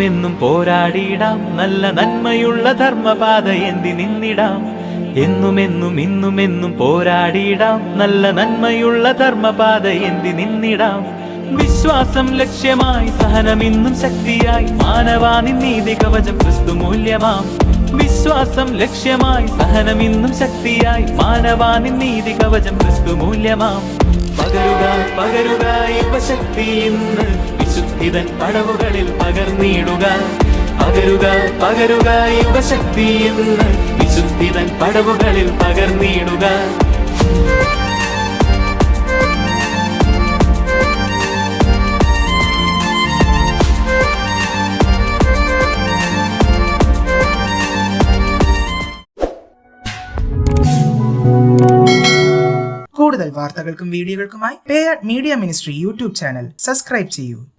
എന്നും പോരാടിയിടാം, നല്ല നന്മയുള്ള ധർമ്മപാത എന്തി നിന്നിടാം. എന്നും പോരാടിയിടാം, നല്ല നന്മയുള്ള ധർമ്മപാത എന്തി നിന്നിടാം. വിശ്വാസം ലക്ഷ്യമായി, സഹനമിന്നും ശക്തിയായി, മാനവാനി നീതി കവചം ക്രിസ്തു മൂല്യമാം. വിശ്വാസം ലക്ഷ്യമായി, സഹനമിന്നും ശക്തിയായി, മാനവാനി നീതി കവചം ക്രിസ്തു മൂല്യമാം. പകരുക പകരുക യുവശക്തി ഇന്ന്, വിശുദ്ധിതൻ പടവുകളിൽ പകർന്നിടുക. പകരുക പകരുക യുവശക്തി ഇന്ന്, വിശുദ്ധിതൻ പടവുകളിൽ പകർന്നിടുക. കൂടുതൽ വാർത്തകൾക്കും വീഡിയോകൾക്കുമായി പേയാട്ട് media ministry YouTube channel subscribe ചെയ്യൂ.